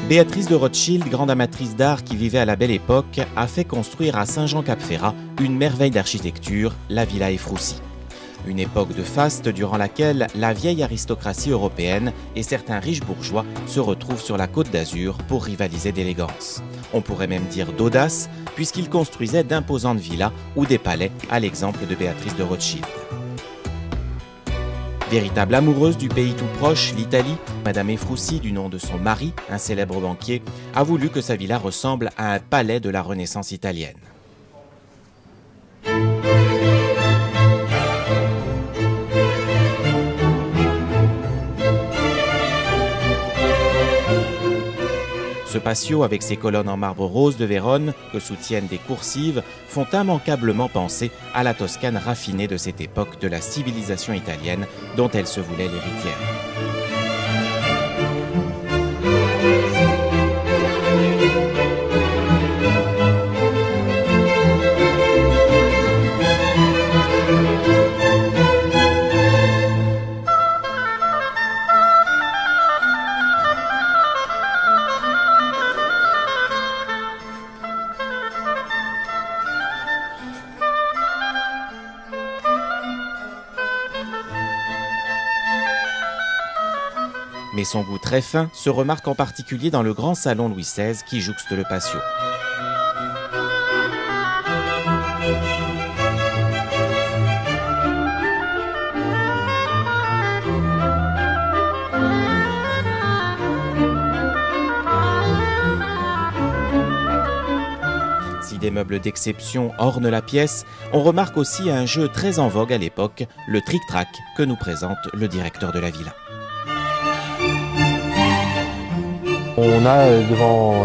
Béatrice de Rothschild, grande amatrice d'art qui vivait à la Belle Époque, a fait construire à Saint-Jean-Cap-Ferrat une merveille d'architecture, la Villa Efroussi. Une époque de faste durant laquelle la vieille aristocratie européenne et certains riches bourgeois se retrouvent sur la Côte d'Azur pour rivaliser d'élégance. On pourrait même dire d'audace, puisqu'ils construisaient d'imposantes villas ou des palais, à l'exemple de Béatrice de Rothschild. Véritable amoureuse du pays tout proche, l'Italie, Madame Efroussi, du nom de son mari, un célèbre banquier, a voulu que sa villa ressemble à un palais de la Renaissance italienne. Ce patio, avec ses colonnes en marbre rose de Vérone, que soutiennent des coursives, font immanquablement penser à la Toscane raffinée de cette époque de la civilisation italienne dont elle se voulait l'héritière. Mais son goût très fin se remarque en particulier dans le grand salon Louis XVI qui jouxte le patio. Si des meubles d'exception ornent la pièce, on remarque aussi un jeu très en vogue à l'époque, le tric-trac, que nous présente le directeur de la villa. On a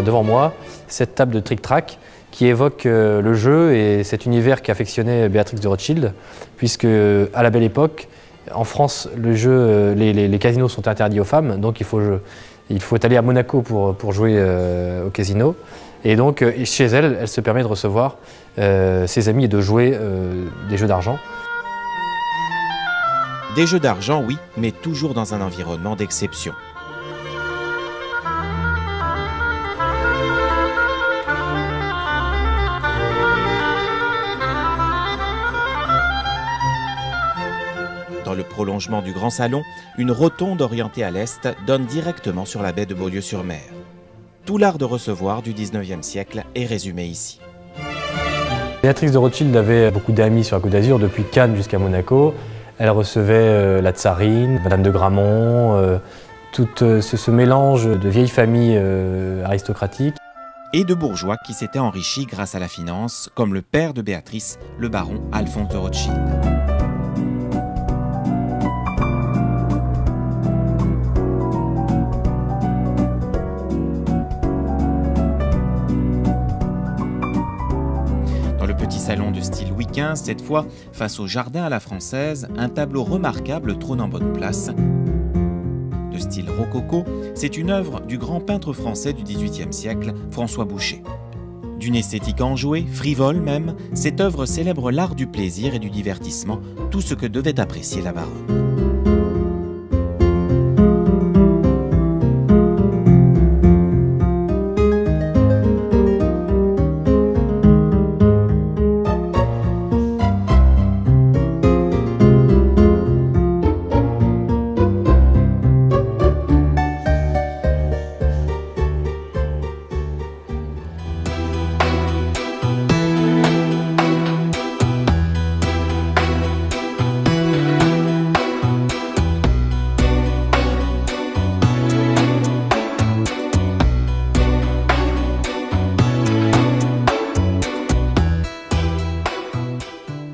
devant moi cette table de tric-trac qui évoque le jeu et cet univers qu'affectionnait Béatrice de Rothschild, puisque à la Belle Époque, en France, le jeu, les casinos sont interdits aux femmes, donc il faut aller à Monaco pour jouer au casino. Et donc chez elle, elle se permet de recevoir ses amis et de jouer des jeux d'argent. Des jeux d'argent, oui, mais toujours dans un environnement d'exception. Dans le prolongement du grand salon, une rotonde orientée à l'est donne directement sur la baie de Beaulieu-sur-Mer. Tout l'art de recevoir du 19e siècle est résumé ici. Béatrice de Rothschild avait beaucoup d'amis sur la Côte d'Azur, depuis Cannes jusqu'à Monaco. Elle recevait la tsarine, Madame de Gramont, tout ce mélange de vieilles familles aristocratiques. Et de bourgeois qui s'étaient enrichis grâce à la finance, comme le père de Béatrice, le baron Alphonse de Rothschild. Petit salon de style Louis XV, cette fois, face au jardin à la française, un tableau remarquable trône en bonne place. De style rococo, c'est une œuvre du grand peintre français du XVIIIe siècle, François Boucher. D'une esthétique enjouée, frivole même, cette œuvre célèbre l'art du plaisir et du divertissement, tout ce que devait apprécier la baronne.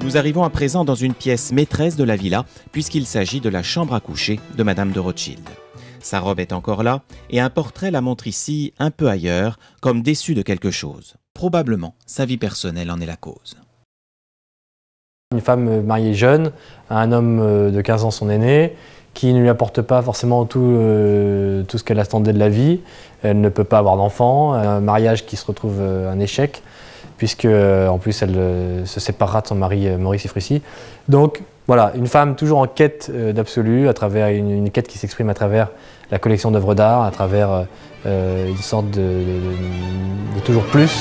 Nous arrivons à présent dans une pièce maîtresse de la villa, puisqu'il s'agit de la chambre à coucher de Madame de Rothschild. Sa robe est encore là, et un portrait la montre ici un peu ailleurs, comme déçue de quelque chose. Probablement, sa vie personnelle en est la cause. Une femme mariée jeune, à un homme de 15 ans son aîné, qui ne lui apporte pas forcément tout ce qu'elle attendait de la vie. Elle ne peut pas avoir d'enfant, un mariage qui se retrouve un échec, puisque en plus elle se séparera de son mari Maurice Efroussi. Donc Voilà, une femme toujours en quête d'absolu, à travers une quête qui s'exprime à travers la collection d'œuvres d'art, à travers une sorte de toujours plus.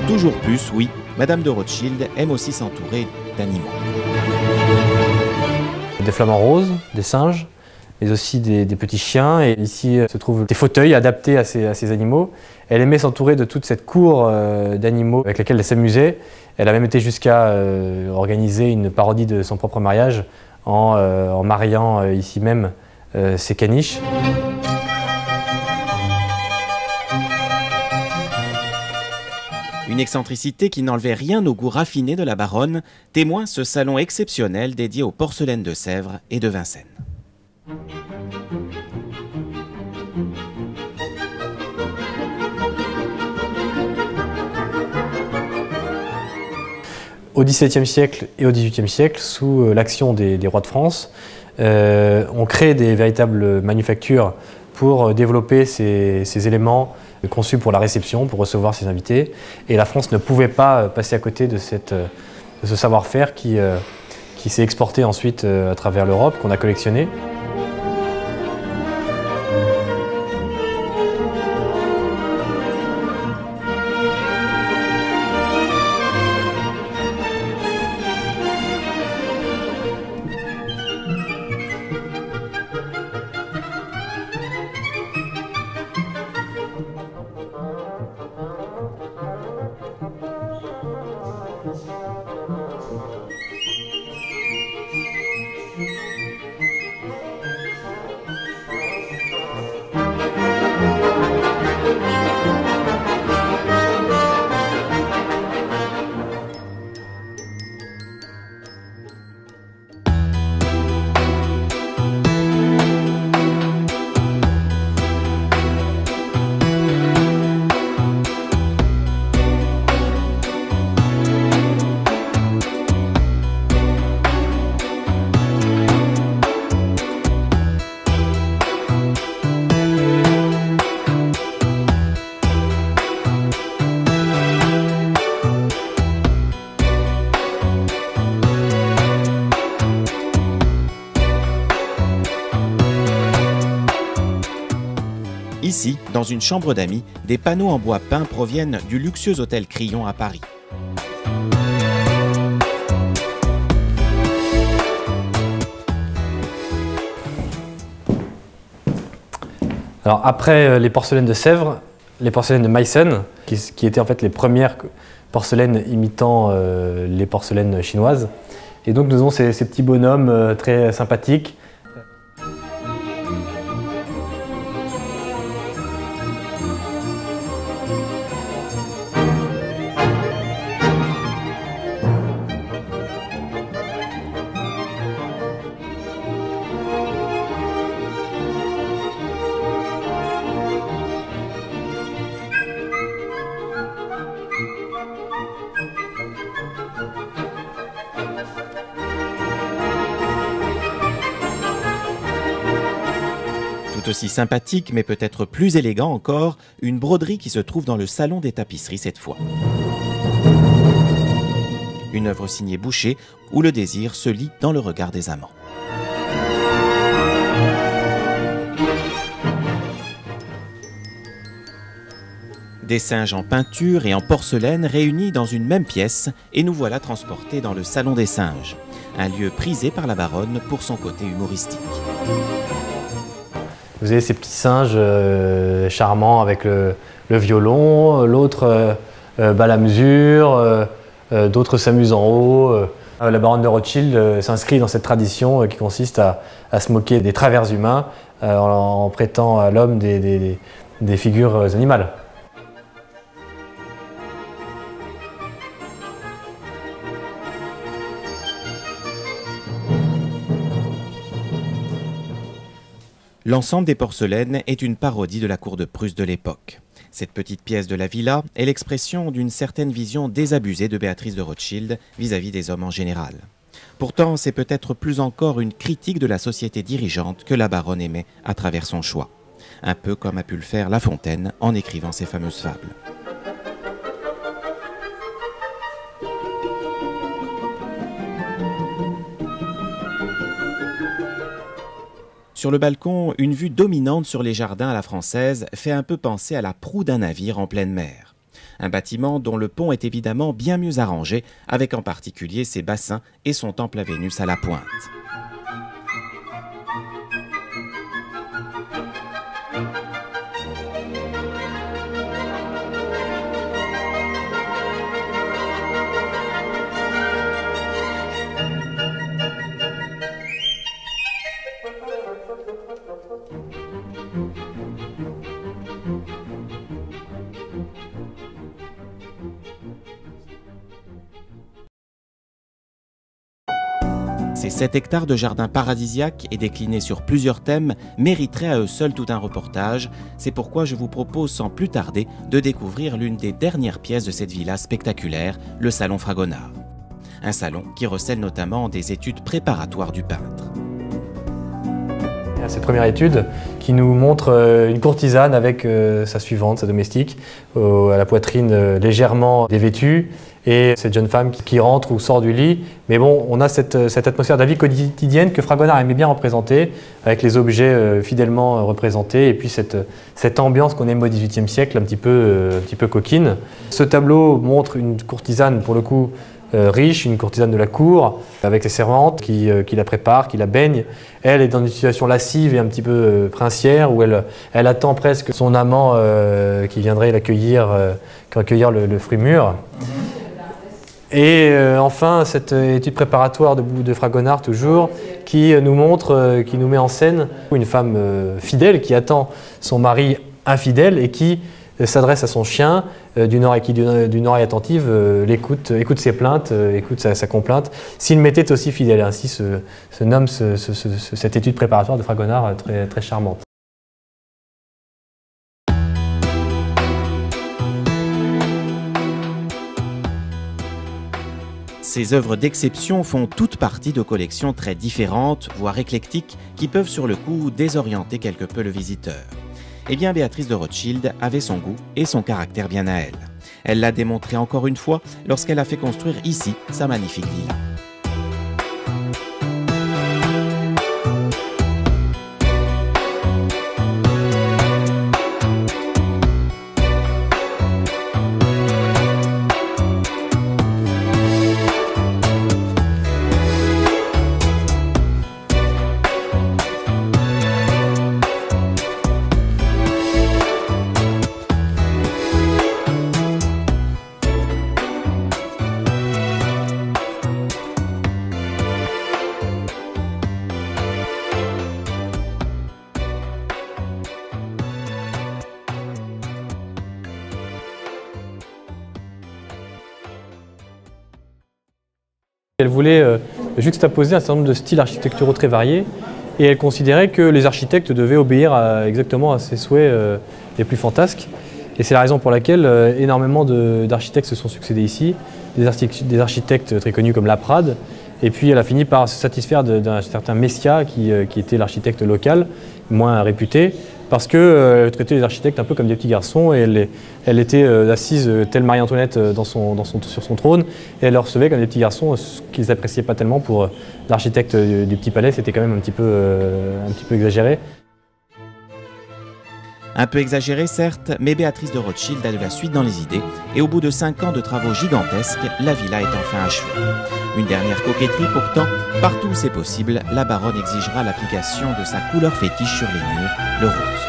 Toujours plus, oui, Madame de Rothschild aime aussi s'entourer d'animaux. Des flamants roses, des singes, mais aussi des petits chiens. Et ici se trouvent des fauteuils adaptés à ces animaux. Elle aimait s'entourer de toute cette cour d'animaux avec lesquels elle s'amusait. Elle a même été jusqu'à organiser une parodie de son propre mariage en mariant ici même ses caniches. Une excentricité qui n'enlevait rien au goût raffiné de la baronne, témoin ce salon exceptionnel dédié aux porcelaines de Sèvres et de Vincennes. Au XVIIe siècle et au XVIIIe siècle, sous l'action des rois de France, on crée des véritables manufactures pour développer ces éléments conçus pour la réception, pour recevoir ses invités. Et la France ne pouvait pas passer à côté de ce savoir-faire qui s'est exporté ensuite à travers l'Europe, qu'on a collectionné. Ici, dans une chambre d'amis, des panneaux en bois peint proviennent du luxueux hôtel Crillon à Paris. Alors après les porcelaines de Sèvres, les porcelaines de Meissen, qui étaient en fait les premières porcelaines imitant les porcelaines chinoises. Et donc nous avons ces petits bonhommes très sympathiques. Tout aussi sympathique, mais peut-être plus élégant encore, une broderie qui se trouve dans le salon des tapisseries cette fois. Une œuvre signée Boucher, où le désir se lit dans le regard des amants. Des singes en peinture et en porcelaine réunis dans une même pièce, et nous voilà transportés dans le salon des singes, un lieu prisé par la baronne pour son côté humoristique. Vous avez ces petits singes charmants avec le violon, l'autre bat la mesure, d'autres s'amusent en haut. La baronne de Rothschild s'inscrit dans cette tradition qui consiste à se moquer des travers humains en prêtant à l'homme des figures animales. L'ensemble des porcelaines est une parodie de la cour de Prusse de l'époque. Cette petite pièce de la villa est l'expression d'une certaine vision désabusée de Béatrice de Rothschild vis-à-vis des hommes en général. Pourtant, c'est peut-être plus encore une critique de la société dirigeante que la baronne aimait à travers son choix. un peu comme a pu le faire La Fontaine en écrivant ses fameuses fables. Sur le balcon, une vue dominante sur les jardins à la française fait un peu penser à la proue d'un navire en pleine mer. Un bâtiment dont le pont est évidemment bien mieux arrangé, avec en particulier ses bassins et son temple à Vénus à la pointe. Ces 7 hectares de jardin paradisiaque et déclinés sur plusieurs thèmes mériteraient à eux seuls tout un reportage. C'est pourquoi je vous propose sans plus tarder de découvrir l'une des dernières pièces de cette villa spectaculaire, le salon Fragonard. Un salon qui recèle notamment des études préparatoires du peintre. Cette première étude qui nous montre une courtisane avec sa suivante, sa domestique, à la poitrine légèrement dévêtue, et cette jeune femme qui rentre ou sort du lit. Mais bon, on a cette atmosphère de la vie quotidienne que Fragonard aimait bien représenter, avec les objets fidèlement représentés, et puis cette ambiance qu'on aime au XVIIIe siècle, un petit peu coquine. Ce tableau montre une courtisane, pour le coup, riche, une courtisane de la cour, avec ses servantes qui la préparent, qui la baignent. Elle est dans une situation lascive et un petit peu princière, où elle attend presque son amant qui viendrait l'accueillir, accueillir le fruit mûr. Et enfin, cette étude préparatoire de Fragonard, toujours, qui nous montre, qui nous met en scène une femme fidèle qui attend son mari infidèle et qui s'adresse à son chien d'une oreille attentive, écoute ses plaintes, écoute sa complainte. S'il m'était aussi fidèle, ainsi se nomme cette étude préparatoire de Fragonard très, très charmante. Ces œuvres d'exception font toutes partie de collections très différentes, voire éclectiques, qui peuvent sur le coup désorienter quelque peu le visiteur. Eh bien, Béatrice de Rothschild avait son goût et son caractère bien à elle. Elle l'a démontré encore une fois lorsqu'elle a fait construire ici sa magnifique villa. Elle voulait juxtaposer un certain nombre de styles architecturaux très variés et elle considérait que les architectes devaient obéir exactement à ses souhaits les plus fantasques. Et c'est la raison pour laquelle énormément d'architectes se sont succédés ici, des architectes très connus comme Laprade. Et puis elle a fini par se satisfaire d'un certain Messias qui était l'architecte local, moins réputé, parce qu'elle traitait les architectes un peu comme des petits garçons et elle était assise telle Marie-Antoinette sur son trône et elle le recevait comme des petits garçons, ce qu'ils n'appréciaient pas tellement pour l'architecte du Petit Palais, c'était quand même un petit peu exagéré. Un peu exagéré certes, mais Béatrice de Rothschild a de la suite dans les idées et au bout de 5 ans de travaux gigantesques, la villa est enfin achevée. Une dernière coquetterie pourtant, partout où c'est possible, la baronne exigera l'application de sa couleur fétiche sur les murs, le rose.